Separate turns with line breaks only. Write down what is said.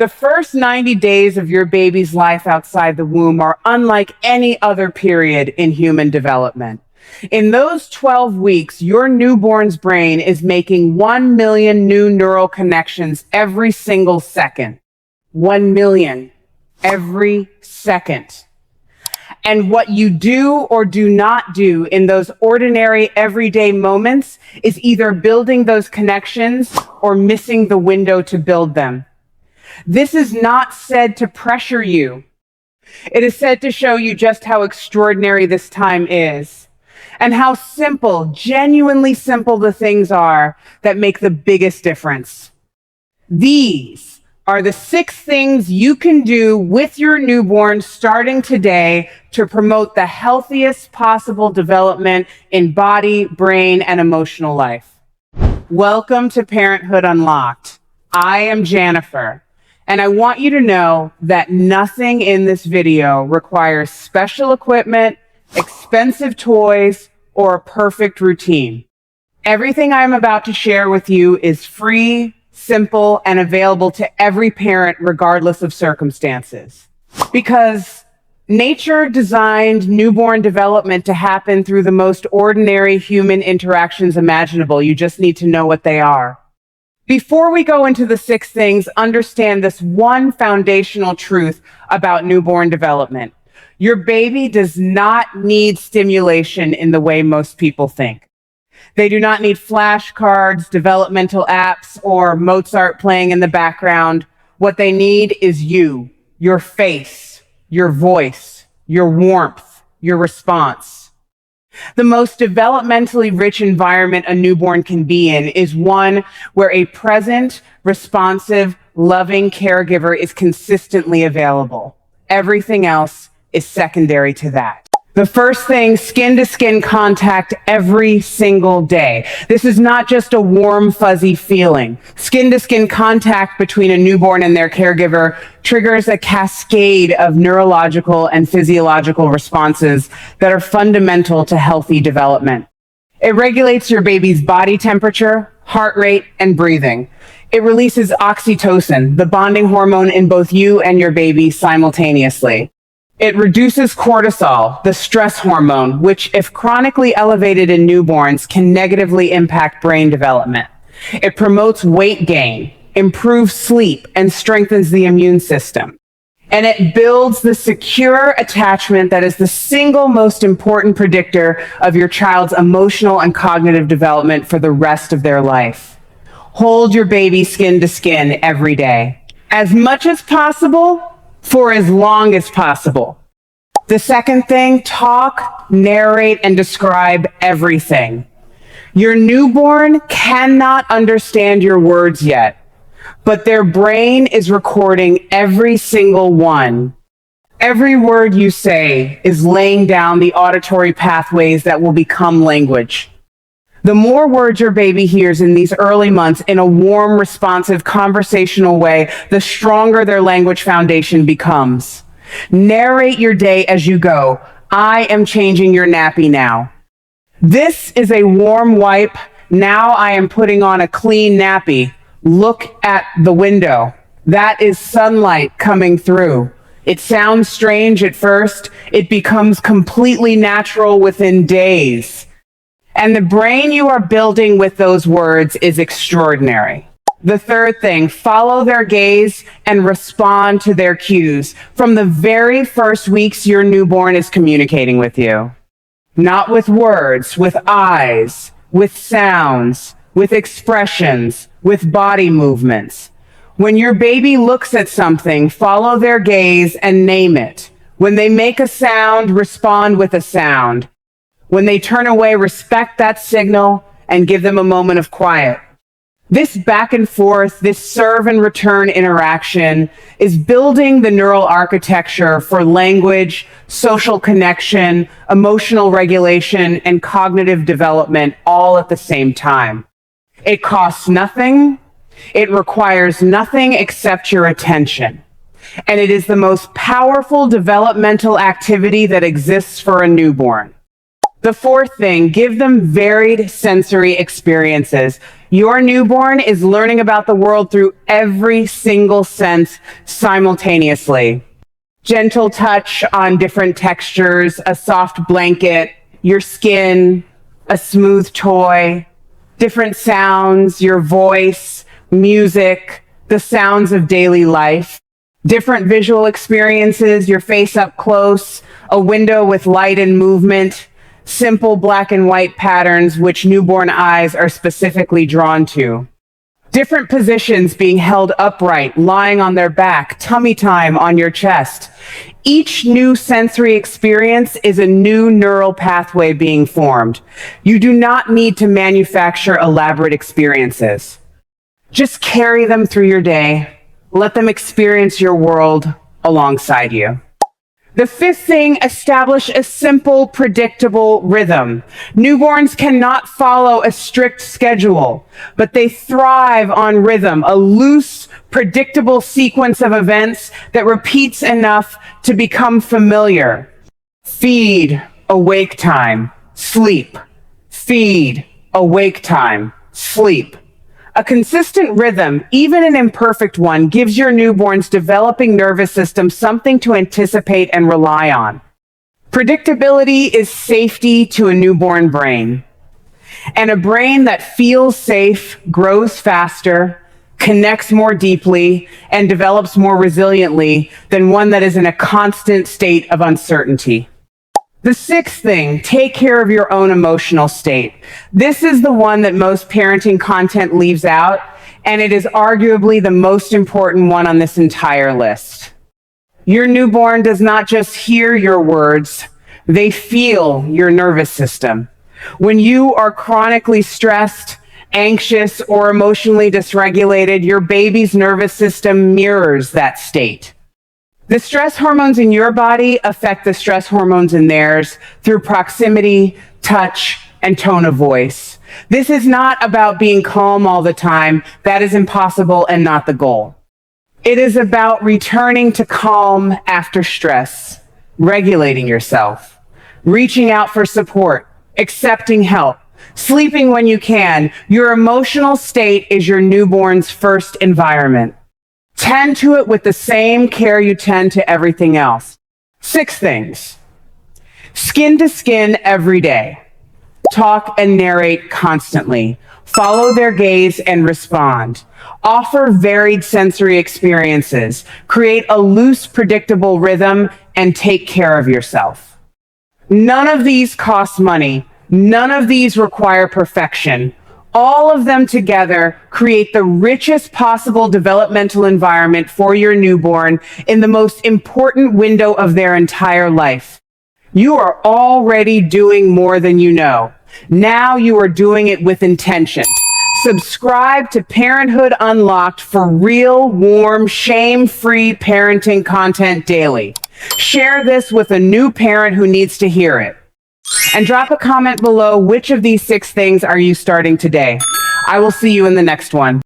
The first 90 days of your baby's life outside the womb are unlike any other period in human development. In those 12 weeks, your newborn's brain is making 1 million new neural connections every single second. 1 million every second. And what you do or do not do in those ordinary, everyday moments is either building those connections or missing the window to build them. This is not said to pressure you. It is said to show you just how extraordinary this time is and how simple, genuinely simple the things are that make the biggest difference. These are the 6 things you can do with your newborn starting today to promote the healthiest possible development in body, brain, and emotional life. Welcome to Parenthood Unlocked. I am Jennifer, and I want you to know that nothing in this video requires special equipment, expensive toys, or a perfect routine. Everything I'm about to share with you is free, simple, and available to every parent regardless of circumstances. Because nature designed newborn development to happen through the most ordinary human interactions imaginable. You just need to know what they are. Before we go into the 6 things, understand this one foundational truth about newborn development. Your baby does not need stimulation in the way most people think. They do not need flashcards, developmental apps, or Mozart playing in the background. What they need is you, your face, your voice, your warmth, your response. The most developmentally rich environment a newborn can be in is one where a present, responsive, loving caregiver is consistently available. Everything else is secondary to that. The first thing, skin-to-skin contact every single day. This is not just a warm, fuzzy feeling. Skin-to-skin contact between a newborn and their caregiver triggers a cascade of neurological and physiological responses that are fundamental to healthy development. It regulates your baby's body temperature, heart rate, and breathing. It releases oxytocin, the bonding hormone in both you and your baby simultaneously. It reduces cortisol, the stress hormone, which, if chronically elevated in newborns, can negatively impact brain development. It promotes weight gain, improves sleep, and strengthens the immune system. And it builds the secure attachment that is the single most important predictor of your child's emotional and cognitive development for the rest of their life. Hold your baby skin to skin every day, as much as possible, for as long as possible. The second thing, talk, narrate, and describe everything. Your newborn cannot understand your words yet, but their brain is recording every single one. Every word you say is laying down the auditory pathways that will become language. The more words your baby hears in these early months in a warm, responsive, conversational way, the stronger their language foundation becomes. Narrate your day as you go. I am changing your nappy now. This is a warm wipe. Now I am putting on a clean nappy. Look at the window. That is sunlight coming through. It sounds strange at first. It becomes completely natural within days. And the brain you are building with those words is extraordinary. The third thing, follow their gaze and respond to their cues from the very first weeks your newborn is communicating with you. Not with words, with eyes, with sounds, with expressions, with body movements. When your baby looks at something, follow their gaze and name it. When they make a sound, respond with a sound. When they turn away, respect that signal and give them a moment of quiet. This back and forth, this serve and return interaction is building the neural architecture for language, social connection, emotional regulation, and cognitive development all at the same time. It costs nothing. It requires nothing except your attention. And it is the most powerful developmental activity that exists for a newborn. The fourth thing, give them varied sensory experiences. Your newborn is learning about the world through every single sense simultaneously. Gentle touch on different textures, a soft blanket, your skin, a smooth toy, different sounds, your voice, music, the sounds of daily life, different visual experiences, your face up close, a window with light and movement, simple black and white patterns which newborn eyes are specifically drawn to. Different positions being held upright, lying on their back, tummy time on your chest. Each new sensory experience is a new neural pathway being formed. You do not need to manufacture elaborate experiences. Just carry them through your day. Let them experience your world alongside you. The fifth thing, establish a simple, predictable rhythm. Newborns cannot follow a strict schedule, but they thrive on rhythm, a loose, predictable sequence of events that repeats enough to become familiar. Feed, awake time, sleep. Feed, awake time, sleep. A consistent rhythm, even an imperfect one, gives your newborn's developing nervous system something to anticipate and rely on. Predictability is safety to a newborn brain. And a brain that feels safe grows faster, connects more deeply, and develops more resiliently than one that is in a constant state of uncertainty. The sixth thing, take care of your own emotional state. This is the one that most parenting content leaves out, and it is arguably the most important one on this entire list. Your newborn does not just hear your words, they feel your nervous system. When you are chronically stressed, anxious, or emotionally dysregulated, your baby's nervous system mirrors that state. The stress hormones in your body affect the stress hormones in theirs through proximity, touch, and tone of voice. This is not about being calm all the time. That is impossible and not the goal. It is about returning to calm after stress, regulating yourself, reaching out for support, accepting help, sleeping when you can. Your emotional state is your newborn's first environment. Tend to it with the same care you tend to everything else. 6 things. Skin to skin every day. Talk and narrate constantly. Follow their gaze and respond. Offer varied sensory experiences. Create a loose, predictable rhythm and take care of yourself. None of these cost money. None of these require perfection. All of them together create the richest possible developmental environment for your newborn in the most important window of their entire life. You are already doing more than you know. Now you are doing it with intention. Subscribe to Parenthood Unlocked for real, warm, shame-free parenting content daily. Share this with a new parent who needs to hear it. And drop a comment below which of these 6 things are you starting today. I will see you in the next one.